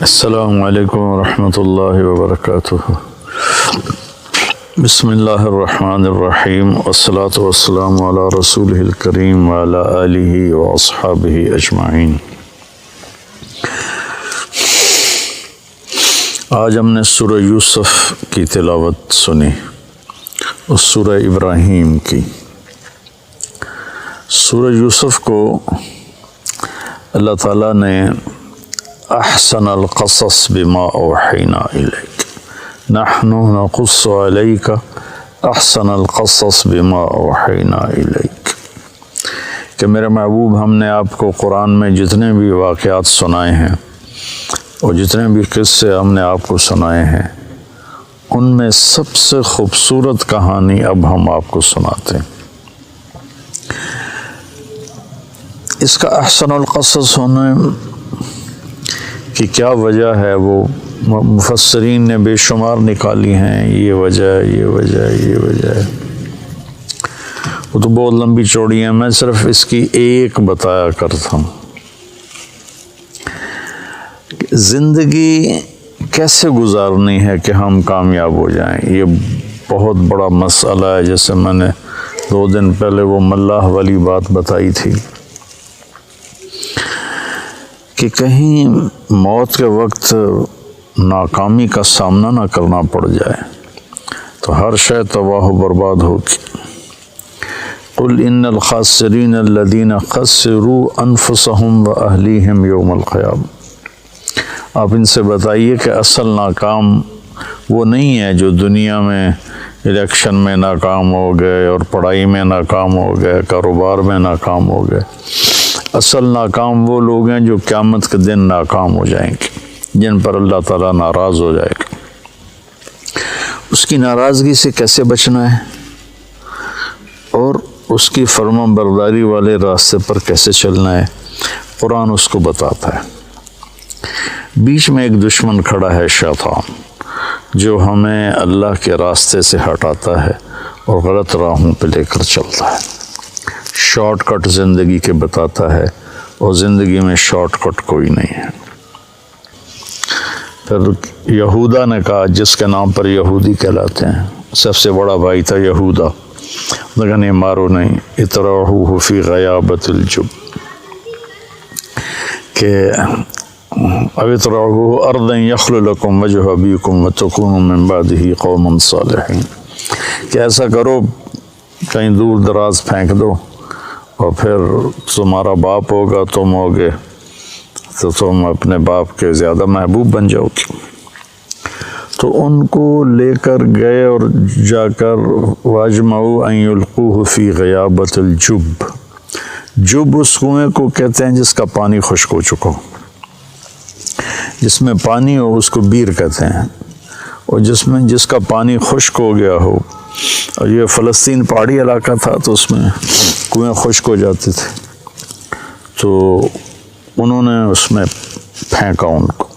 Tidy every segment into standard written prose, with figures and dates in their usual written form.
السلام علیکم ورحمۃ اللہ وبرکاتہ۔ بسم اللہ الرحمن الرحیم، والصلاة والسلام علی رسولہ الکریم وعلی آلہ واصحابہ اجمعین۔ آج ہم نے سورہ یوسف کی تلاوت سنی، اس سورہ ابراہیم کی۔ سورہ یوسف کو اللہ تعالیٰ نے احسن القصص بما اوحینا الیک، نحن نقص علیک احسن القصص بما اوحینا الیک، کہ میرے محبوب ہم نے آپ کو قرآن میں جتنے بھی واقعات سنائے ہیں اور جتنے بھی قصے ہم نے آپ کو سنائے ہیں، ان میں سب سے خوبصورت کہانی اب ہم آپ کو سناتے ہیں۔ اس کا احسن القصص ہونے کی کیا وجہ ہے، وہ مفسرین نے بے شمار نکالی ہیں۔ یہ وجہ ہے، وہ تو بہت لمبی چوڑی ہیں، میں صرف اس کی ایک بتایا کرتا ہوں۔ زندگی کیسے گزارنی ہے کہ ہم کامیاب ہو جائیں، یہ بہت بڑا مسئلہ ہے۔ جیسے میں نے 2 دن پہلے وہ ملاح والی بات بتائی تھی کہ کہیں موت کے وقت ناکامی کا سامنا نہ کرنا پڑ جائے تو ہر شے تباہ و برباد ہوگی۔ قل ان الخاسرین الذین خسروا انفسهم واہلیہم یوم القیامہ، آپ ان سے بتائیے کہ اصل ناکام وہ نہیں ہے جو دنیا میں الیکشن میں ناکام ہو گئے اور پڑھائی میں ناکام ہو گئے، کاروبار میں ناکام ہو گئے۔ اصل ناکام وہ لوگ ہیں جو قیامت کے دن ناکام ہو جائیں گے، جن پر اللہ تعالیٰ ناراض ہو جائے گا۔ اس کی ناراضگی سے کیسے بچنا ہے اور اس کی فرما برداری والے راستے پر کیسے چلنا ہے، قرآن اس کو بتاتا ہے۔ بیچ میں ایک دشمن کھڑا ہے، شیطان، جو ہمیں اللہ کے راستے سے ہٹاتا ہے اور غلط راہوں پہ لے کر چلتا ہے، شارٹ کٹ زندگی کے بتاتا ہے، اور زندگی میں شارٹ کٹ کوئی نہیں ہے۔ پھر یہودا نے کہا، جس کے نام پر یہودی کہلاتے ہیں، سب سے بڑا بھائی تھا یہودا، لیکن یہ مارو نہیں، اطرحوہ فی غیابۃ الجب، کہ او اطرحوہ ارضا یخل لکم وجہ ابیکم وتکونوا من بعدہ قوما صالحین، کہ ایسا کرو کہیں دور دراز پھینک دو، اور پھر تمہارا باپ ہوگا، تم ہوگے، تو تم اپنے باپ کے زیادہ محبوب بن جاؤ گے۔ تو ان کو لے کر گئے اور جا کر واجمعوا ان یلقوہ فی غیابۃ الجب، جب اس کنویں کو کہتے ہیں جس کا پانی خشک ہو چکا ہو، جس میں پانی ہو اس کو بیر کہتے ہیں، اور جس کا پانی خشک ہو گیا ہو، اور یہ فلسطین پہاڑی علاقہ تھا تو اس میں کنویں خشک ہو جاتے تھے، تو انہوں نے اس میں پھینکا ان کو،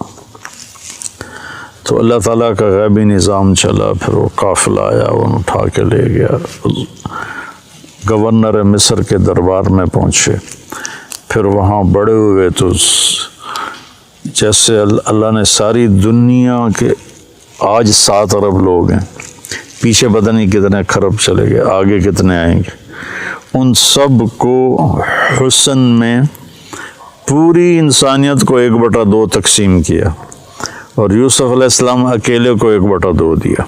تو اللہ تعالیٰ کا غیبی نظام چلا، پھر وہ قافلہ آیا، انہوں اٹھا کے لے گیا، گورنر مصر کے دربار میں پہنچے، پھر وہاں بڑے ہوئے تو جیسے اللہ نے ساری دنیا کے آج 7 ارب لوگ ہیں، پیچھے پتہ نہیں کتنے خرب چلے گئے، آگے کتنے آئیں گے، ان سب کو حسن میں پوری انسانیت کو 1/2 تقسیم کیا، اور یوسف علیہ السلام اکیلے کو 1/2 دیا،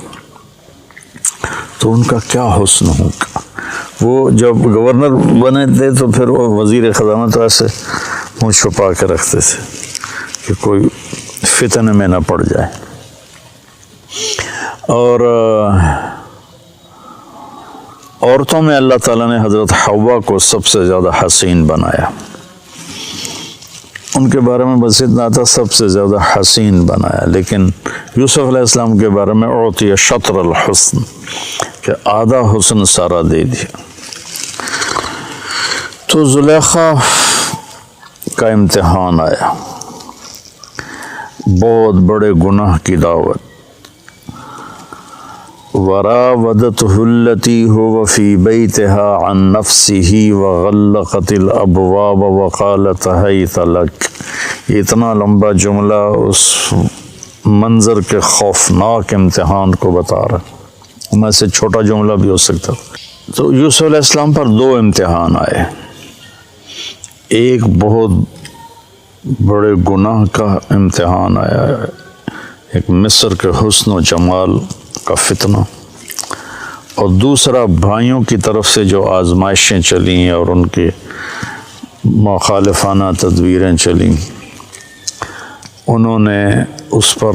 تو ان کا کیا حسن ہوگا۔ وہ جب گورنر بنے تھے تو پھر وہ وزیر خزانہ تو ایسے منہ چھپا کے رکھتے تھے کہ کوئی فتنے میں نہ پڑ جائے، اور عورتوں میں اللہ تعالیٰ نے حضرت حوا کو سب سے زیادہ حسین بنایا، ان کے بارے میں بس اتنا تھا، سب سے زیادہ حسین بنایا، لیکن یوسف علیہ السلام کے بارے میں اعطی شطر الحسن، کہ آدھا حسن سارا دے دیا۔ تو زلیخا کا امتحان آیا، بہت بڑے گناہ کی دعوت، وراودته التي هو في بيتها عن نفسه وغلقت الابواب وقالت هيت لك، یہ اتنا لمبا جملہ اس منظر کے خوفناک امتحان کو بتا رہا ہے، میں سے چھوٹا جملہ بھی ہو سکتا۔ تو یوسف علیہ السلام پر دو امتحان آئے، ایک بہت بڑے گناہ کا امتحان آیا ہے، ایک مصر کے حسن و جمال کا فتنہ، اور دوسرا بھائیوں کی طرف سے جو آزمائشیں چلیں اور ان کی مخالفانہ تدبیریں چلیں، انہوں نے اس پر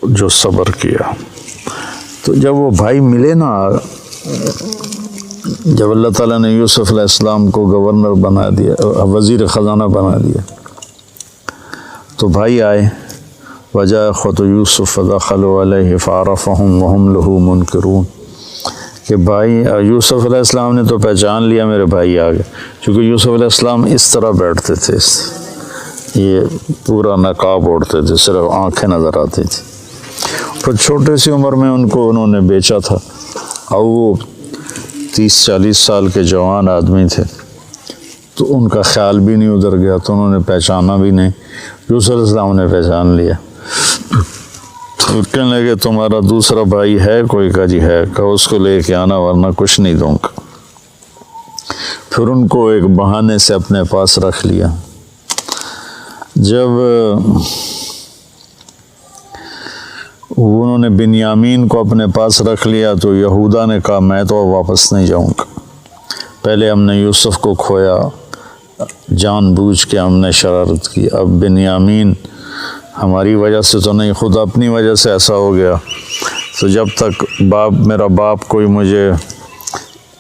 جو صبر کیا۔ تو جب وہ بھائی ملے نا، جب اللہ تعالیٰ نے یوسف علیہ السلام کو گورنر بنا دیا، وزیر خزانہ بنا دیا، تو بھائی آئے، وجاء اخوة یوسف فدخلوا علیہ فعرفهم وهم له منکرون، کہ بھائی یوسف علیہ السلام نے تو پہچان لیا میرے بھائی آ گئے، چونکہ یوسف علیہ السلام اس طرح بیٹھتے تھے، یہ پورا نقاب اوڑھتے تھے، صرف آنکھیں نظر آتی تھی، پھر چھوٹے سی عمر میں ان کو انہوں نے بیچا تھا، اور وہ 30-40 سال کے جوان آدمی تھے، تو ان کا خیال بھی نہیں ادھر گیا، تو انہوں نے پہچانا بھی نہیں۔ یوسف علیہ السلام نے پہچان لیا، تو کہنے لگے تمہارا دوسرا بھائی ہے کوئی؟ کہا جی ہے۔ کہا اس کو لے کے آنا ورنہ کچھ نہیں دوں گا۔ پھر ان کو ایک بہانے سے اپنے پاس رکھ لیا۔ جب انہوں نے بنیامین کو اپنے پاس رکھ لیا تو یہودا نے کہا میں تو واپس نہیں جاؤں گا، پہلے ہم نے یوسف کو کھویا، جان بوجھ کے ہم نے شرارت کی، اب بنیامین ہماری وجہ سے تو نہیں، خود اپنی وجہ سے ایسا ہو گیا، تو جب تک میرا باپ کوئی مجھے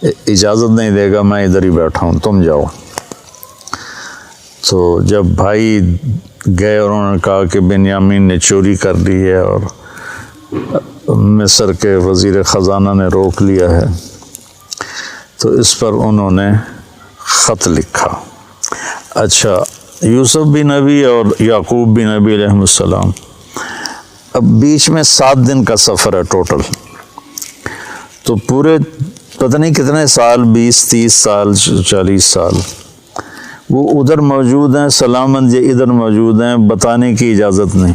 اجازت نہیں دے گا میں ادھر ہی بیٹھا ہوں، تم جاؤ۔ تو جب بھائی گئے اور انہوں نے کہا کہ بنیامین نے چوری کر لی ہے اور مصر کے وزیر خزانہ نے روک لیا ہے، تو اس پر انہوں نے خط لکھا۔ اچھا، یوسف بھی نبی اور یعقوب بھی نبی علیہ السلام، اب بیچ میں 7 دن کا سفر ہے ٹوٹل، تو پورے پتہ نہیں کتنے سال، 20-30 سال 40 سال وہ ادھر موجود ہیں، سلامت یہ ادھر موجود ہیں، بتانے کی اجازت نہیں،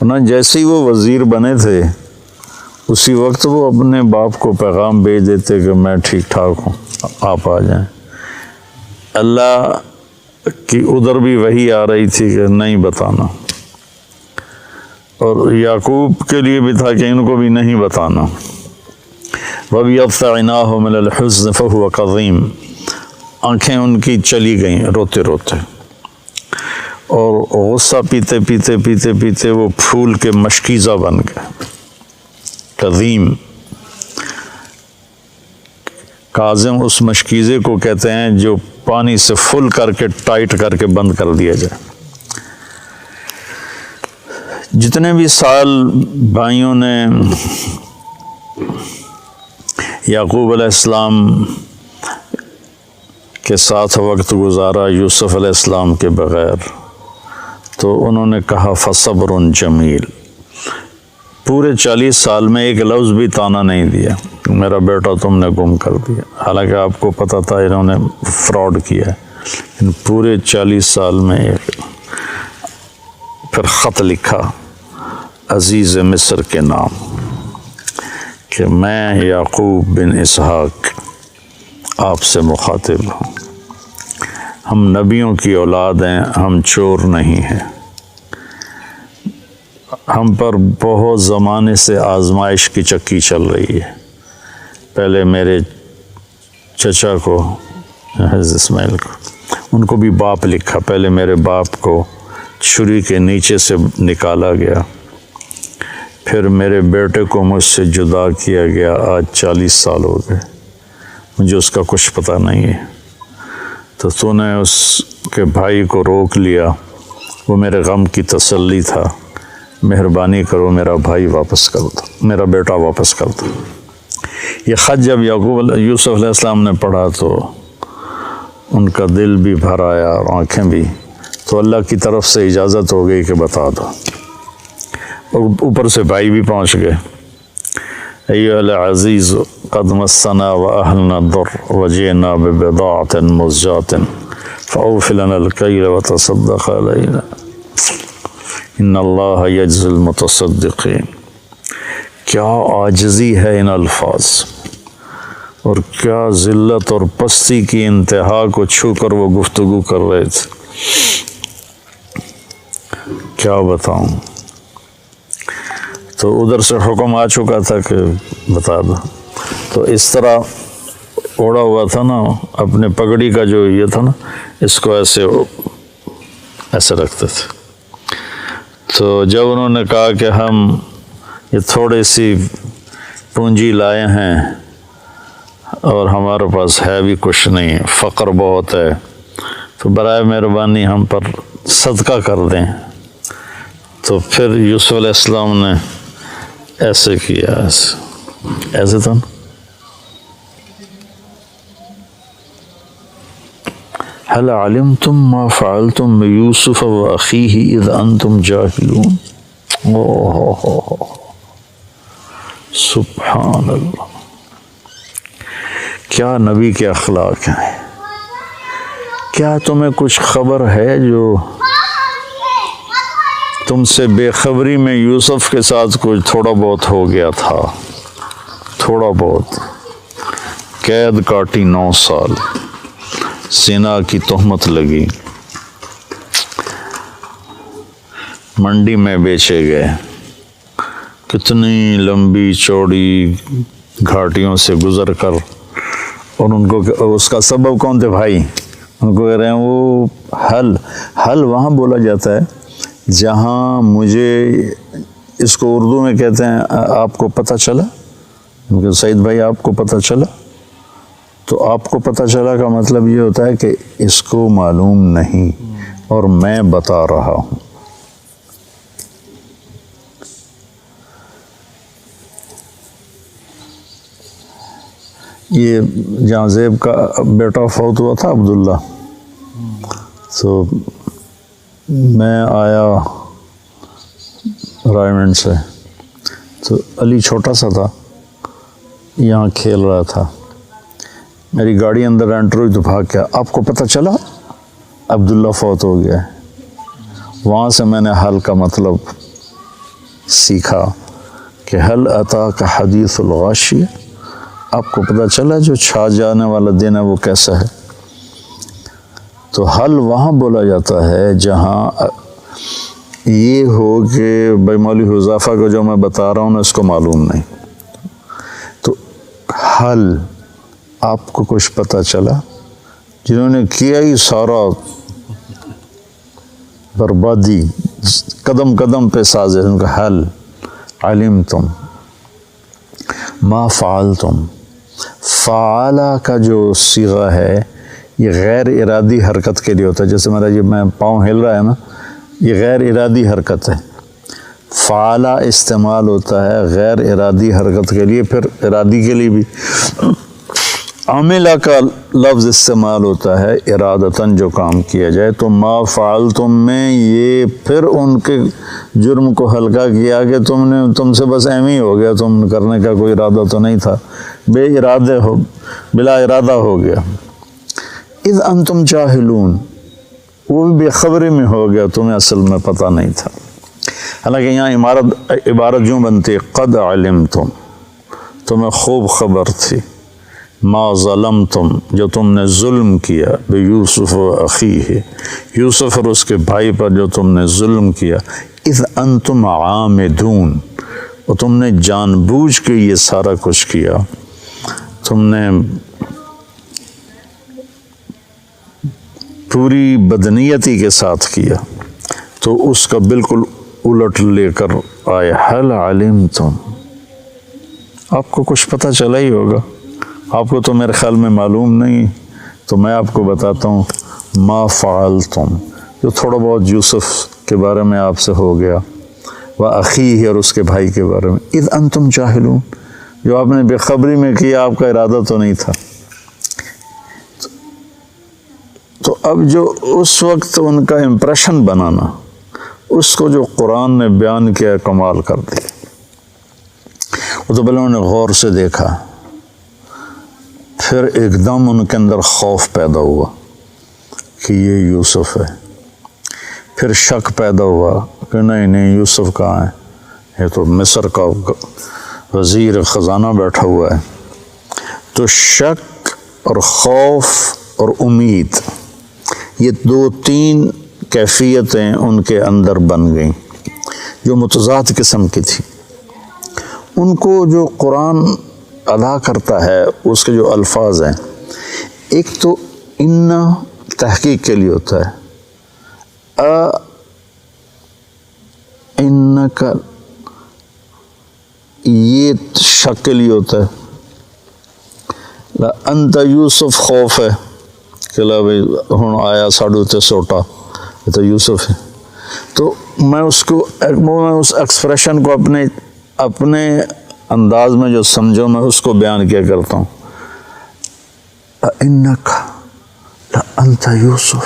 ورنہ جیسے ہی وہ وزیر بنے تھے اسی وقت وہ اپنے باپ کو پیغام بھیج دیتے کہ میں ٹھیک ٹھاک ہوں، آپ آ جائیں۔ اللہ کی ادھر بھی وحی آ رہی تھی کہ نہیں بتانا، اور یعقوب کے لیے بھی تھا کہ ان کو بھی نہیں بتانا۔ وَبْيَضَّ عَيْنَاهُ مِنَ الْحُزْنِ فَهُوَ كَظِيمٌ، آنکھیں ان کی چلی گئیں روتے روتے، اور غصہ پیتے پیتے پیتے پیتے وہ پھول کے مشکیزہ بن گئے۔ کظیم، کاظم اس مشکیزے کو کہتے ہیں جو پانی سے فل کر کے ٹائٹ کر کے بند کر دیا جائے۔ جتنے بھی سال بھائیوں نے یعقوب علیہ السلام کے ساتھ وقت گزارا یوسف علیہ السلام کے بغیر، تو انہوں نے کہا فصبر جمیل، پورے 40 سال میں ایک لفظ بھی طعنہ نہیں دیا میرا بیٹا تم نے گم کر دیا، حالانکہ آپ کو پتہ تھا انہوں نے فراڈ کیا ہے، لیکن پورے 40 سال میں ایک۔ پھر خط لکھا عزیز مصر کے نام کہ میں یعقوب بن اسحاق آپ سے مخاطب ہوں، ہم نبیوں کی اولاد ہیں، ہم چور نہیں ہیں، ہم پر بہت زمانے سے آزمائش کی چکی چل رہی ہے۔ پہلے میرے چچا کو، حضرت اسماعیل کو، ان کو بھی باپ لکھا، پہلے میرے باپ کو چھری کے نیچے سے نکالا گیا، پھر میرے بیٹے کو مجھ سے جدا کیا گیا، آج 40 سال ہو گئے، مجھے اس کا کچھ پتہ نہیں ہے، تو نے اس کے بھائی کو روک لیا، وہ میرے غم کی تسلی تھا، مہربانی کرو میرا بھائی واپس کر دو، میرا بیٹا واپس کر دو۔ یہ خط جب یوسف علیہ السلام نے پڑھا تو ان کا دل بھی بھر آیا اور آنکھیں بھی، تو اللہ کی طرف سے اجازت ہو گئی کہ بتا دو، اور اوپر سے بھائی بھی پہنچ گئے۔ ایھا العزیز قد مسنا واہلنا الضر وجئنا ببضاعۃ مزجاۃ فأوف لنا الكيل وتصدق علينا ان اللہ یجزی المتصدقین۔ کیا عاجزی ہے ان الفاظ، اور کیا ذلت اور پستی کی انتہا کو چھو کر وہ گفتگو کر رہے تھے، کیا بتاؤں۔ تو ادھر سے حکم آ چکا تھا کہ بتا دو، تو اس طرح اوڑا ہوا تھا نا اپنے پگڑی کا جو یہ تھا نا، اس کو ایسے رکھتے تھے۔ تو جب انہوں نے کہا کہ ہم یہ تھوڑی سی پونجی لائے ہیں اور ہمارے پاس ہے بھی کچھ نہیں، فقر بہت ہے، تو برائے مہربانی ہم پر صدقہ کر دیں۔ تو پھر یوسف علیہ السلام نے ایسے کیا، ایسے تھا نا، هل علمتم ما فعلتم بيوسف وأخيه إذ أنتم جاهلون۔ سبحان اللہ، کیا نبی کے اخلاق ہیں۔ کیا تمہیں کچھ خبر ہے جو تم سے بے خبری میں یوسف کے ساتھ کچھ تھوڑا بہت ہو گیا تھا، تھوڑا بہت، قید کاٹی 9 سال، زنا کی تہمت لگی، منڈی میں بیچے گئے، کتنی لمبی چوڑی گھاٹیوں سے گزر کر، اور ان کو اس کا سبب کون تھے بھائی، ان کو کہہ رہے ہیں وہ حل وہاں بولا جاتا ہے جہاں مجھے، اس کو اردو میں کہتے ہیں آپ کو پتہ چلا، سعید بھائی آپ کو پتہ چلا، تو آپ کو پتہ چلا کا مطلب یہ ہوتا ہے کہ اس کو معلوم نہیں اور میں بتا رہا ہوں۔ یہ جہاں زیب کا بیٹا فوت ہوا تھا عبداللہ، تو میں آیا رائمنڈ سے، تو علی چھوٹا سا تھا، یہاں کھیل رہا تھا، میری گاڑی اندر انٹر ہوئی تو بھاگ گیا، آپ کو پتہ چلا عبداللہ فوت ہو گیا ہے۔ وہاں سے میں نے حل کا مطلب سیکھا کہ حل اتاک حدیث الغاشیہ، آپ کو پتہ چلا جو چھا جانے والا دن ہے وہ کیسا ہے۔ تو حل وہاں بولا جاتا ہے جہاں یہ ہو کہ بھائی مولوی حذیفہ کو جو میں بتا رہا ہوں نا اس کو معلوم نہیں، تو حل آپ کو کچھ پتہ چلا، جنہوں نے کیا ہی سارا بربادی قدم قدم پہ سازش، ان کا حل علمتم ما فعلتم، فعلا کا جو صیغہ ہے یہ غیر ارادی حرکت کے لیے ہوتا ہے، جیسے میرا یہ میں پاؤں ہل رہا ہے نا، یہ غیر ارادی حرکت ہے۔ فعلا استعمال ہوتا ہے غیر ارادی حرکت کے لیے، پھر ارادی کے لیے بھی عاملہ کا لفظ استعمال ہوتا ہے ارادتاً جو کام کیا جائے۔ تو ما فعلتم میں یہ پھر ان کے جرم کو ہلکا کیا کہ تم سے بس ایم ہی ہو گیا، تم کرنے کا کوئی ارادہ تو نہیں تھا، بے ارادے ہو، بلا ارادہ ہو گیا۔ اذ انتم جاہلون، وہ بھی بے خبری میں ہو گیا، تمہیں اصل میں پتہ نہیں تھا۔ حالانکہ یہاں عبارت یوں بنتی قد علمتم، تمہیں خوب خبر تھی، ما ظلمتم، جو تم نے ظلم کیا، بیوسف و اخیہ، یوسف اور اس کے بھائی پر جو تم نے ظلم کیا، اذ انتم عامدون، اور تم نے جان بوجھ کے یہ سارا کچھ کیا، تم نے پوری بدنیتی کے ساتھ کیا، تو اس کا بالکل الٹ لے کر آئے حل علمتم، آپ کو کچھ پتہ چلا ہی ہوگا، آپ کو تو میرے خیال میں معلوم نہیں، تو میں آپ کو بتاتا ہوں ما فعلتم، جو تھوڑا بہت یوسف کے بارے میں آپ سے ہو گیا، و اخیہ اور اس کے بھائی کے بارے میں، اذ انتم جاہلون، جو آپ نے بے خبری میں کیا، آپ کا ارادہ تو نہیں تھا۔ تو اب جو اس وقت ان کا امپریشن بنانا، اس کو جو قرآن نے بیان کیا، کمال کر دیا۔ وہ تو پہلے انہوں نے غور سے دیکھا، پھر ایک دم ان کے اندر خوف پیدا ہوا کہ یہ یوسف ہے۔ پھر شک پیدا ہوا کہ نہیں یوسف کہاں ہے، یہ تو مصر کا وزیر خزانہ بیٹھا ہوا ہے۔ تو شک اور خوف اور امید، یہ 2-3 کیفیتیں ان کے اندر بن گئیں جو متضاد قسم کی تھی۔ ان کو جو قرآن ادا کرتا ہے اس کے جو الفاظ ہیں، ایک تو ان تحقیق کے لیے ہوتا ہے، انکا یہ شک کے لیے ہوتا ہے، انت یوسف خوف ہے کہ لا بھائی ہن آیا ساڑھو تے سوٹا، یہ تو یوسف ہے۔ تو میں اس ایکسپریشن کو اپنے انداز میں جو سمجھو میں اس کو بیان کیا کرتا ہوں، انکا لانت یوسف،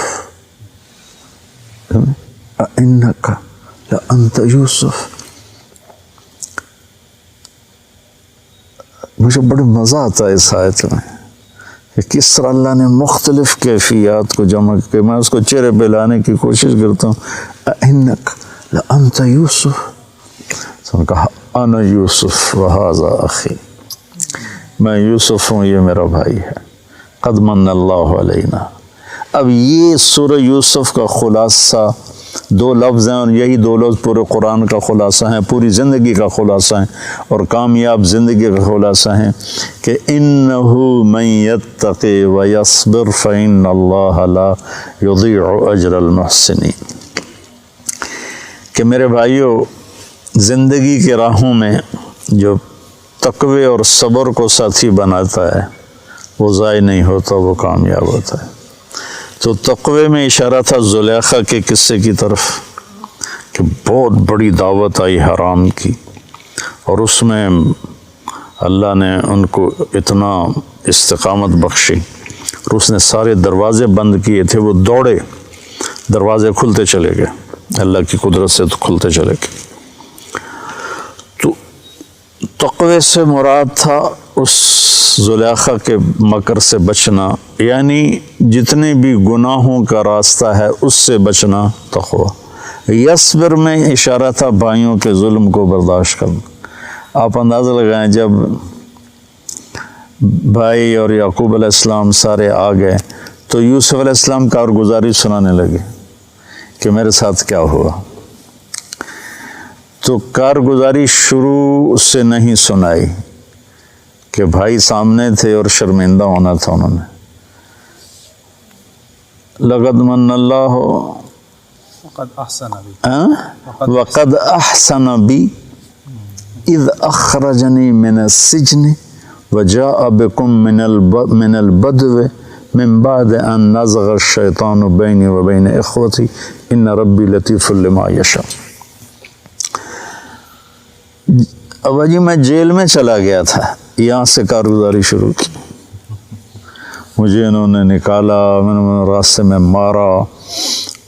انکا لانت یوسف۔ مجھے بڑا مزہ آتا ہے اس آیت میں کہ کس طرح اللہ نے مختلف کیفیات کو جمع کے میں اس کو چہرے پہ لانے کی کوشش کرتا ہوں۔ انک لانت یوسف، تو نے کہا انا یوسف وہذا اخی، میں یوسف ہوں، یہ میرا بھائی ہے، قد من اللہ علینا۔ اب یہ سورہ یوسف کا خلاصہ 2 لفظ ہیں، اور یہی 2 لفظ پورے قرآن کا خلاصہ ہیں، پوری زندگی کا خلاصہ ہیں، اور کامیاب زندگی کا خلاصہ ہیں کہ انہ من یتقی ویصبر فإن اللہ لا یضیع اجر المحسنین۔ کہ میرے بھائیو، زندگی کے راہوں میں جو تقوی اور صبر کو ساتھی بناتا ہے وہ ضائع نہیں ہوتا، وہ کامیاب ہوتا ہے۔ تو تقوی میں اشارہ تھا زلیخا کے قصے کی طرف کہ بہت بڑی دعوت آئی حرام کی، اور اس میں اللہ نے ان کو اتنا استقامت بخشی، اور اس نے سارے دروازے بند کیے تھے، وہ دوڑے، دروازے کھلتے چلے گئے، اللہ کی قدرت سے تو کھلتے چلے گئے۔ تو تقوی سے مراد تھا اس زلیخا کے مکر سے بچنا، یعنی جتنے بھی گناہوں کا راستہ ہے اس سے بچنا تقوی۔ یصبر میں اشارہ تھا بھائیوں کے ظلم کو برداشت کرنا۔ آپ اندازہ لگائیں، جب بھائی اور یعقوب علیہ السلام سارے آ گئے تو یوسف علیہ السلام کارگزاری سنانے لگے کہ میرے ساتھ کیا ہوا۔ تو کارگزاری شروع سے نہیں سنائی کہ بھائی سامنے تھے اور شرمندہ ہونا تھا انہوں نے۔ لقد من اللہ وقد احسن بی اذ اخرجنی من السجن وجاء بكم من البدو من بعد ان نزغ الشیطان بینی وبین اخوتی ان ربی لطیف لما یشاء۔ ابا جی میں جیل میں چلا گیا تھا، یہاں سے کارگزاری شروع کی، مجھے انہوں نے نکالا، میں نے راستے میں مارا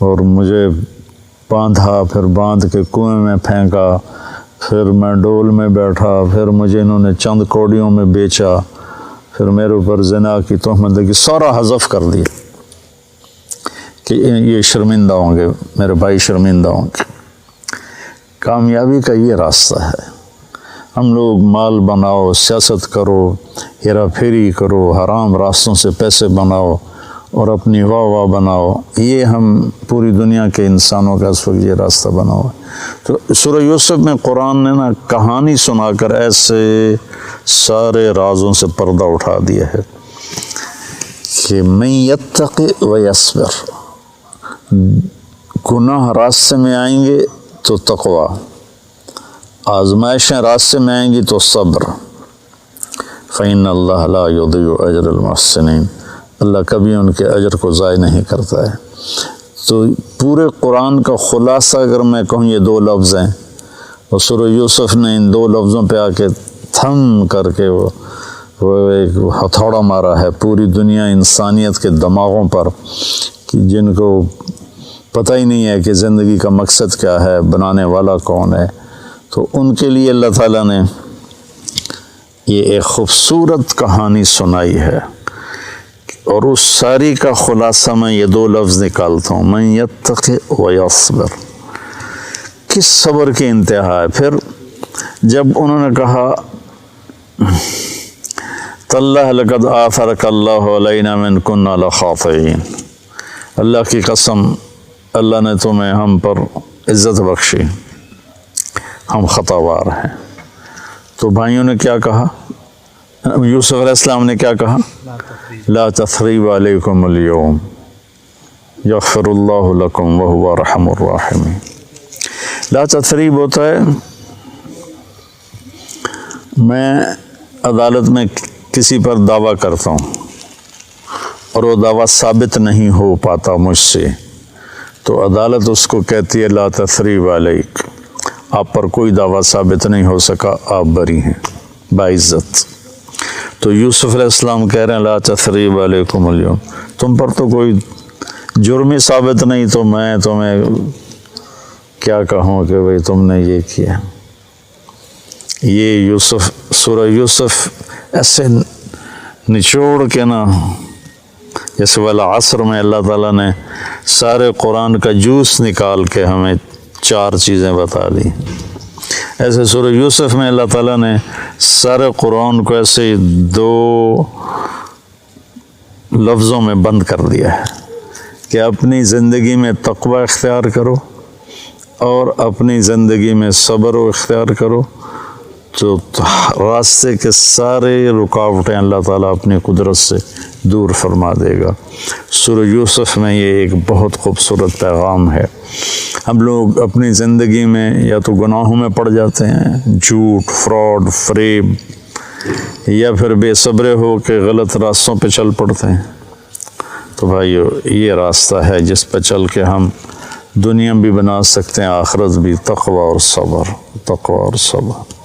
اور مجھے باندھا، پھر باندھ کے کنویں میں پھینکا، پھر میں ڈول میں بیٹھا، پھر مجھے انہوں نے چند کوڑیوں میں بیچا، پھر میرے اوپر زنا کی تہمت لگی، سارا حذف کر دیا کہ یہ شرمندہ ہوں گے، میرے بھائی شرمندہ ہوں گے۔ کامیابی کا یہ راستہ ہے، ہم لوگ مال بناؤ، سیاست کرو، ہیرا پھیری کرو، حرام راستوں سے پیسے بناؤ اور اپنی واہ بناؤ، یہ ہم پوری دنیا کے انسانوں کا اس وقت یہ راستہ بناؤ ہے۔ تو سورہ یوسف میں قرآن نے نا کہانی سنا کر ایسے سارے رازوں سے پردہ اٹھا دیا ہے کہ من یتقی ویصبر، گناہ راستے میں آئیں گے تو تقوی، آزمائشیں راستے میں آئیں گی تو صبر۔ فإن اللہ لا یضیع اجر المحسنین، اللہ کبھی ان کے اجر کو ضائع نہیں کرتا ہے۔ تو پورے قرآن کا خلاصہ اگر میں کہوں یہ 2 لفظ ہیں، اور سورہ یوسف نے ان 2 لفظوں پہ آ کے تھم کر کے وہ ایک ہتھوڑا مارا ہے پوری دنیا انسانیت کے دماغوں پر، کہ جن کو پتہ ہی نہیں ہے کہ زندگی کا مقصد کیا ہے، بنانے والا کون ہے۔ تو ان کے لیے اللہ تعالیٰ نے یہ ایک خوبصورت کہانی سنائی ہے اور اس ساری کا خلاصہ میں یہ دو لفظ نکالتا ہوں، من یتق و یصبر، کس صبر کی انتہا ہے۔ پھر جب انہوں نے کہا تاللہ لقد آثرک اللہ علینا من کنا لخاطئین، اللہ کی قسم اللہ نے تمہیں ہم پر عزت بخشی، ہم خطاوار ہیں۔ تو بھائیوں نے کیا کہا، یوسف علیہ السلام نے کیا کہا، لا تثریب علیکم اليوم یغفر اللہ لکم وہو ارحم الراحمین۔ لا تثریب ہوتا ہے میں عدالت میں کسی پر دعویٰ کرتا ہوں اور وہ دعویٰ ثابت نہیں ہو پاتا مجھ سے، تو عدالت اس کو کہتی ہے لا تثریب علیک، آپ پر کوئی دعویٰ ثابت نہیں ہو سکا، آپ بری ہیں باعزت۔ تو یوسف علیہ السلام کہہ رہے ہیں لا تثریب علیکم اليوم، تم پر تو کوئی جرم ہی ثابت نہیں، تو میں تمہیں کیا کہوں کہ بھئی تم نے یہ کیا۔ یہ یوسف، سورہ یوسف ایسے نچوڑ کے نا، جیسے والعصر میں اللہ تعالیٰ نے سارے قرآن کا جوس نکال کے ہمیں 4 چیزیں بتا دی، ایسے سورہ یوسف میں اللہ تعالیٰ نے سارے قرآن کو ایسے 2 لفظوں میں بند کر دیا ہے کہ اپنی زندگی میں تقوی اختیار کرو اور اپنی زندگی میں صبر و اختیار کرو، تو راستے کے سارے رکاوٹیں اللہ تعالیٰ اپنی قدرت سے دور فرما دے گا۔ سورہ یوسف میں یہ ایک بہت خوبصورت پیغام ہے۔ ہم لوگ اپنی زندگی میں یا تو گناہوں میں پڑ جاتے ہیں، جھوٹ، فراڈ، فریب، یا پھر بے صبرے ہو کے غلط راستوں پہ چل پڑتے ہیں۔ تو بھائیو یہ راستہ ہے جس پہ چل کے ہم دنیا بھی بنا سکتے ہیں، آخرت بھی، تقوی اور صبر، تقوی اور صبر۔